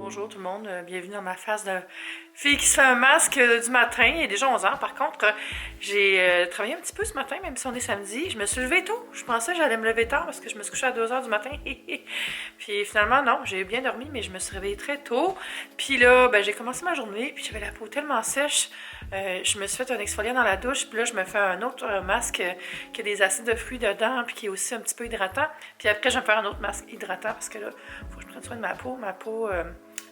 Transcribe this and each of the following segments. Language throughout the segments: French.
bonjour tout le monde, bienvenue dans ma phase de fille qui se fait un masque du matin. Il est déjà 11h. Par contre, j'ai travaillé un petit peu ce matin, même si on est samedi. Je me suis levée tôt. Je pensais que j'allais me lever tard parce que je me suis couchée à 2h du matin. Puis finalement, non, j'ai bien dormi, mais je me suis réveillée très tôt. Puis là, ben, j'ai commencé ma journée, puis j'avais la peau tellement sèche. Je me suis fait un exfoliant dans la douche, puis là, je me fais un autre masque qui a des acides de fruits dedans, puis qui est aussi un petit peu hydratant. Puis après, je vais me faire un autre masque hydratant parce que là, il faut que je prenne soin de ma peau. Ma peau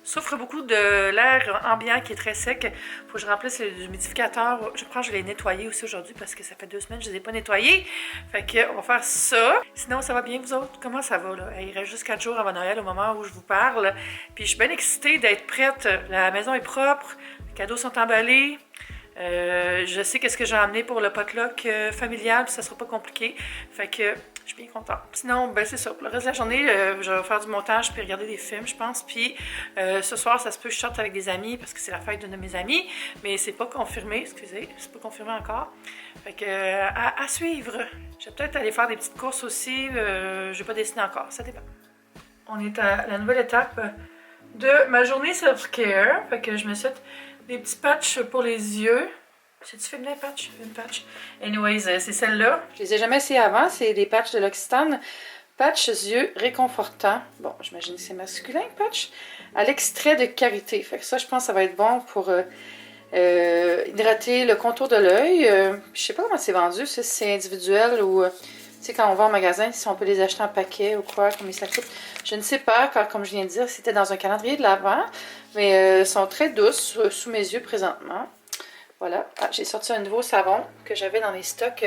souffre beaucoup de l'air ambiant qui est très sec. Il faut que je remplisse les humidificateurs. Je pense que je l'ai nettoyé aussi aujourd'hui parce que ça fait 2 semaines que je ne les ai pas nettoyés. Fait que on va faire ça. Sinon, ça va bien, vous autres? Comment ça va, là? Il reste juste 4 jours avant Noël au moment où je vous parle. Puis je suis bien excitée d'être prête. La maison est propre. Les cadeaux sont emballés. Je sais qu'est-ce que j'ai amené pour le potluck familial, puis ça sera pas compliqué. Fait que je suis bien contente. Sinon, ben c'est ça. Pour le reste de la journée, je vais faire du montage puis regarder des films, je pense. Puis ce soir, ça se peut que je sorte avec des amis parce que c'est la fête d'une de mes amies. Mais c'est pas confirmé, excusez, c'est pas confirmé encore. Fait que à suivre. Je vais peut-être aller faire des petites courses aussi. Je vais pas dessiner encore, ça dépend. On est à la nouvelle étape de ma journée self-care. Fait que je me suis fait des petits patchs pour les yeux. J'ai-tu fait une patch? Une patch. Anyways, c'est celle-là. Je les ai jamais essayées avant. C'est des patchs de l'Occitane. Patch yeux réconfortants. Bon, j'imagine que c'est masculin, patch. À l'extrait de karité. Fait que ça, je pense que ça va être bon pour hydrater le contour de l'œil. Je sais pas comment c'est vendu, si c'est individuel ou... tu sais, quand on va en magasin, si on peut les acheter en paquet ou quoi, combien ça coûte. Je ne sais pas, car comme je viens de dire, c'était dans un calendrier de l'Avent. Mais elles sont très douces sous mes yeux présentement. Voilà. Ah, j'ai sorti un nouveau savon que j'avais dans les stocks.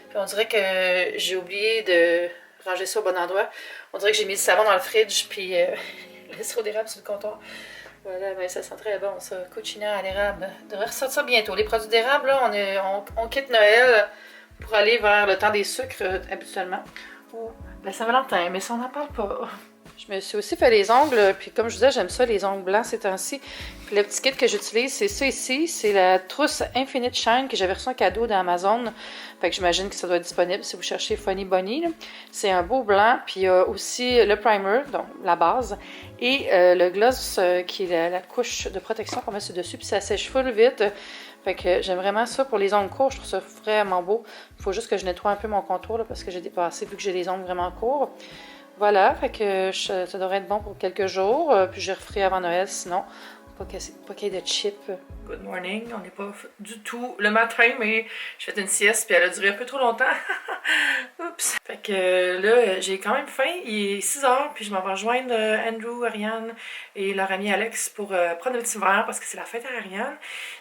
Puis on dirait que j'ai oublié de ranger ça au bon endroit. On dirait que j'ai mis le savon dans le fridge, puis le sirop d'érable sur le comptoir. Voilà, ben ça sent très bon, ça. Cucina à l'érable. Devrait ressortir bientôt. Les produits d'érable, là, on quitte Noël pour aller vers le temps des sucres habituellement. Ou la Saint-Valentin, mais ça, on n'en parle pas. Je me suis aussi fait les ongles, puis comme je vous disais, j'aime ça, les ongles blancs ces temps-ci. Puis le petit kit que j'utilise, c'est ça ici, c'est la trousse Infinite Shine que j'avais reçu en cadeau d'Amazon. Fait que j'imagine que ça doit être disponible si vous cherchez Funny Bunny. C'est un beau blanc, puis il y a aussi le primer, donc la base, et le gloss qui est la couche de protection qu'on met sur dessus, puis ça sèche full vite. Fait que j'aime vraiment ça pour les ongles courts, je trouve ça vraiment beau. Il faut juste que je nettoie un peu mon contour là, parce que j'ai dépassé vu que j'ai les ongles vraiment courts. Voilà, fait que ça devrait être bon pour quelques jours, puis je referai avant Noël sinon. Pas qu'il y ait de chips. Good morning, on n'est pas du tout le matin, mais j'ai fait une sieste puis elle a duré un peu trop longtemps. Oups! Fait que là, j'ai quand même faim, il est 6h, puis je m'en vais rejoindre Andrew, Ariane et leur ami Alex pour prendre un petit verre parce que c'est la fête à Ariane.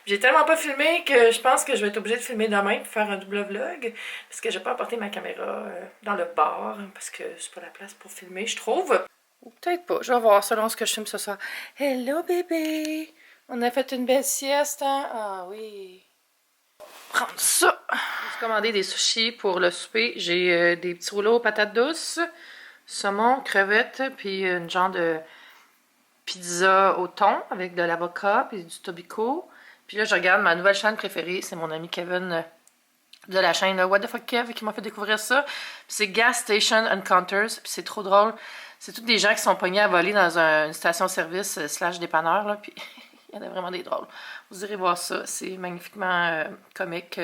J'ai tellement pas filmé que je pense que je vais être obligée de filmer demain pour faire un double vlog parce que j'ai pas apporté ma caméra dans le bar parce que c'est pas la place pour filmer, je trouve. Ou peut-être pas, je vais voir selon ce que je filme ce soir. Hello bébé! On a fait une belle sieste, hein? Ah oui! Prendre ça! J'ai commandé des sushis pour le souper. J'ai des petits rouleaux aux patates douces, saumon, crevettes, puis une genre de pizza au thon avec de l'avocat puis du tobico. Puis là, je regarde ma nouvelle chaîne préférée, c'est mon ami Kevin de la chaîne What the fuck Kev qui m'a fait découvrir ça. C'est Gas Station Encounters, puis c'est trop drôle. C'est tous des gens qui sont pognés à voler dans une station-service / dépanneur, là, puis il y en a vraiment des drôles. Vous irez voir ça, c'est magnifiquement comique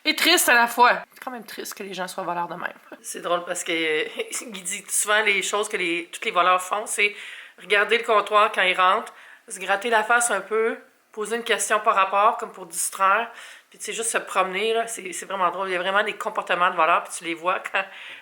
et triste à la fois. C'est quand même triste que les gens soient voleurs de même. C'est drôle parce qu'il dit souvent les choses que tous les voleurs font, c'est regarder le comptoir quand ils rentrent, se gratter la face un peu, poser une question par rapport, comme pour distraire, puis tu sais, juste se promener, là, c'est vraiment drôle. Il y a vraiment des comportements de voleurs, puis tu les vois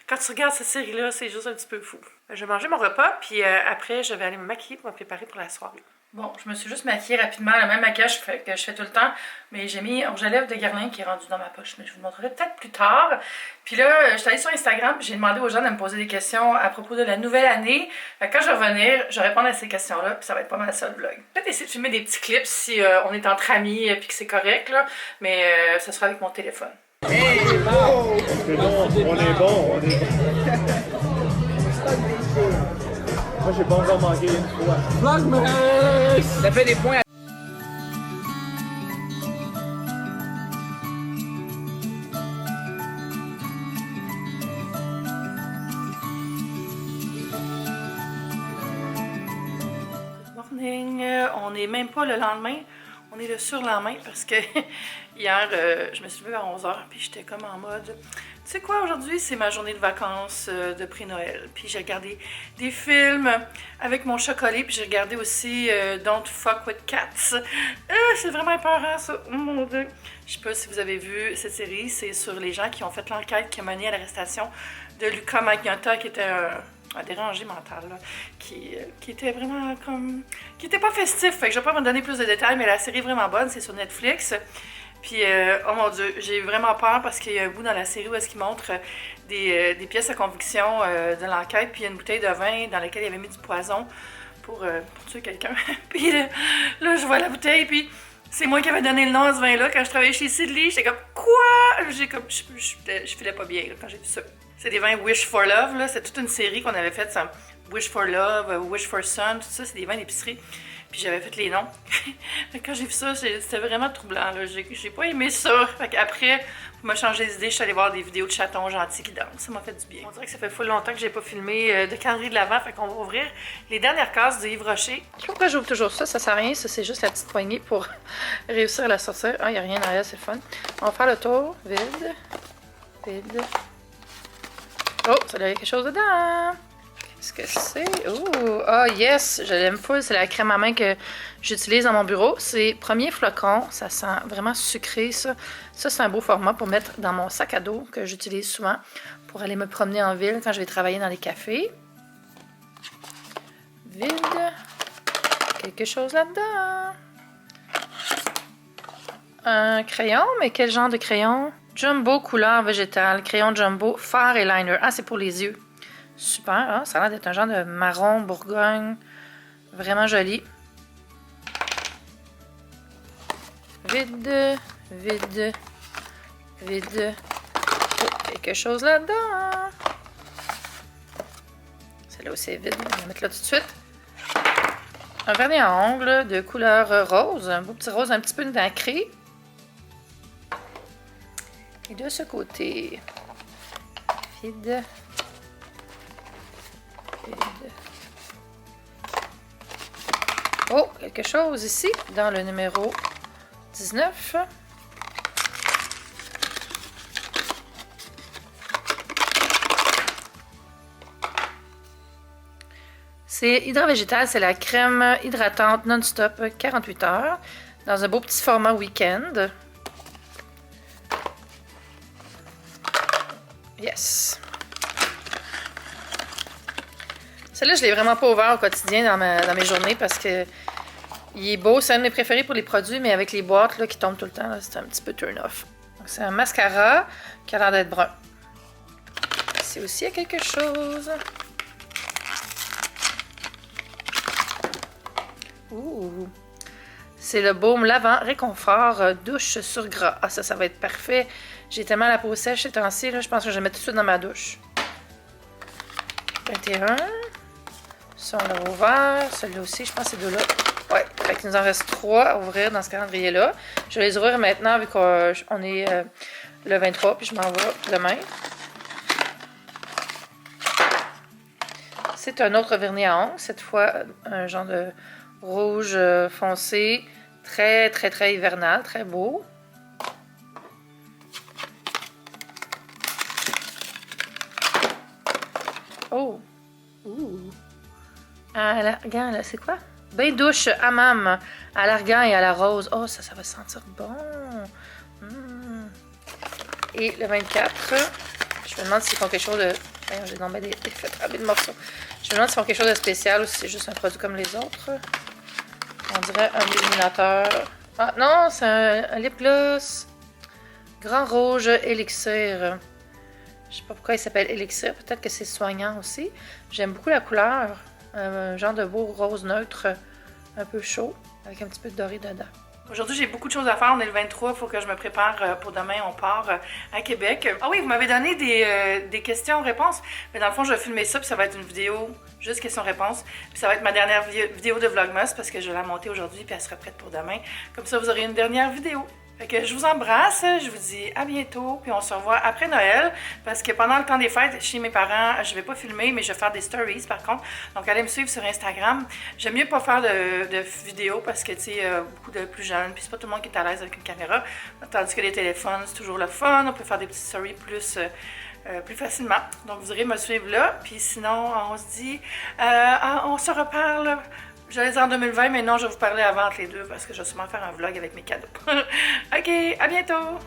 quand tu regardes cette série-là, c'est juste un petit peu fou. Je vais manger mon repas, puis après, je vais aller me maquiller pour me préparer pour la soirée. Bon, je me suis juste maquillée rapidement, le même maquillage que je fais tout le temps, mais j'ai mis un rouge à lèvres de Guerlain qui est rendu dans ma poche, mais je vous le montrerai peut-être plus tard. Puis là, je suis allée sur Instagram, j'ai demandé aux gens de me poser des questions à propos de la nouvelle année. Quand je vais revenir, je vais répondre à ces questions-là, puis ça va être pas mal ça le vlog. Peut-être essayer de filmer des petits clips si on est entre amis, puis que c'est correct, là, mais ça sera avec mon téléphone. Hey, wow! C'est bon, on est bon, on est bon. Moi, j'ai pas encore manqué une fois. Vlogmas! Ça fait des points. morning. On n'est même pas le lendemain, on est le surlendemain parce que hier, je me suis levée à 11h puis j'étais comme en mode... Tu sais quoi, aujourd'hui, c'est ma journée de vacances de pré-Noël. Puis j'ai regardé des films avec mon chocolat, puis j'ai regardé aussi Don't Fuck With Cats. C'est vraiment épeurant, ça. Oh mon Dieu. Je sais pas si vous avez vu cette série, c'est sur les gens qui ont fait l'enquête qui a mené à l'arrestation de Luca Magnotta, qui était un dérangé mental, là, qui était vraiment comme... qui était pas festif. Fait que je vais pas me donner plus de détails, mais la série est vraiment bonne, c'est sur Netflix. Puis, oh mon Dieu, j'ai vraiment peur parce qu'il y a un bout dans la série où est-ce qu'il montre des pièces à conviction de l'enquête, puis il y a une bouteille de vin dans laquelle il avait mis du poison pour tuer quelqu'un. Puis là, je vois la bouteille, puis c'est moi qui avais donné le nom à ce vin-là quand je travaillais chez Sidley. J'étais comme, quoi? Je filais pas bien là, quand j'ai vu ça. C'est des vins Wish for Love, là. C'est toute une série qu'on avait faite, ça. Wish for Love, Wish for Sun, tout ça, c'est des vins d'épicerie. Puis j'avais fait les noms. Quand j'ai vu ça, c'était vraiment troublant. J'ai pas aimé ça. Fait qu'après, pour me changer d'idée, je suis allée voir des vidéos de chatons gentils qui dansent. Ça m'a fait du bien. On dirait que ça fait full longtemps que j'ai pas filmé de calendrier de l'Avent. Fait qu'on va ouvrir les dernières cases de Yves Rocher. Je sais pas pourquoi j'ouvre toujours ça. Ça sert à rien. Ça, c'est juste la petite poignée pour réussir à la sortir. Ah, il n'y a rien derrière. C'est le fun. On va faire le tour. Vide. Vide. Oh, ça doit y avoir quelque chose dedans. Qu'est-ce que c'est? Oh, ah yes, je l'aime full. C'est la crème à main que j'utilise dans mon bureau. C'est premier flocon. Ça sent vraiment sucré, ça. Ça, c'est un beau format pour mettre dans mon sac à dos que j'utilise souvent pour aller me promener en ville quand je vais travailler dans les cafés. Vide. Quelque chose là-dedans. Un crayon, mais quel genre de crayon? Jumbo couleur végétale. Crayon Jumbo, fard et liner. Ah, c'est pour les yeux. Super, hein? Ça a l'air d'être un genre de marron bourgogne. Vraiment joli. Vide, vide, vide. Oh, quelque chose là-dedans. Celle-là aussi est vide. On va la mettre là tout de suite. Un vernis à ongles de couleur rose. Un beau petit rose un petit peu nacré. Et de ce côté, vide. Oh, quelque chose ici, dans le numéro 19. C'est Hydra-Végétal, c'est la crème hydratante non-stop 48 heures, dans un beau petit format week-end. Yes! Celle-là, je ne l'ai vraiment pas ouvert au quotidien dans mes journées parce que il est beau. C'est un de mes préférés pour les produits, mais avec les boîtes là, qui tombent tout le temps, c'est un petit peu turn-off. C'est un mascara qui a l'air d'être brun. Ici aussi, il y a quelque chose. Ouh! C'est le baume lavant réconfort douche sur gras. Ah, ça va être parfait. J'ai tellement la peau sèche ces temps-ci, je pense que je vais mettre tout de suite dans ma douche. 21. Ça, on l'a ouvert. Celui-là aussi, je pense que c'est deux-là. Ouais, fait qu'il nous en reste 3 à ouvrir dans ce calendrier-là. Je vais les ouvrir maintenant vu qu'on est le 23, puis je m'en vais demain. C'est un autre vernis à ongles, cette fois un genre de rouge foncé, très très très hivernal, très beau. Oh! Ouh! À l'argan, là, c'est quoi? Bain douche hammam à l'argan et à la rose. Oh, ça va sentir bon! Et le 24, je me demande s'ils font quelque chose de... J'ai tombé des morceaux. Je me demande s'ils font quelque chose de spécial ou si c'est juste un produit comme les autres. On dirait un illuminateur. Ah non, c'est un lip gloss. Grand rouge élixir. Je sais pas pourquoi il s'appelle élixir. Peut-être que c'est soignant aussi. J'aime beaucoup la couleur. Un genre de beau rose neutre, un peu chaud, avec un petit peu de doré dedans. Aujourd'hui, j'ai beaucoup de choses à faire. On est le 23, il faut que je me prépare pour demain. On part à Québec. Ah oui, vous m'avez donné des questions-réponses. Mais dans le fond, je vais filmer ça, puis ça va être une vidéo juste questions-réponses. Puis ça va être ma dernière vidéo de Vlogmas, parce que je vais la monter aujourd'hui, puis elle sera prête pour demain. Comme ça, vous aurez une dernière vidéo. Fait que je vous embrasse, je vous dis à bientôt, puis on se revoit après Noël, parce que pendant le temps des fêtes, chez mes parents, je vais pas filmer, mais je vais faire des stories par contre. Donc allez me suivre sur Instagram. J'aime mieux pas faire de vidéos parce que tu sais, beaucoup de plus jeunes, puis c'est pas tout le monde qui est à l'aise avec une caméra. Tandis que les téléphones, c'est toujours le fun, on peut faire des petites stories plus facilement. Donc vous irez me suivre là, puis sinon on se dit, on se reparle. J'allais dire en 2020, mais non, je vais vous parler avant entre les deux parce que je vais sûrement faire un vlog avec mes cadeaux. Ok, à bientôt!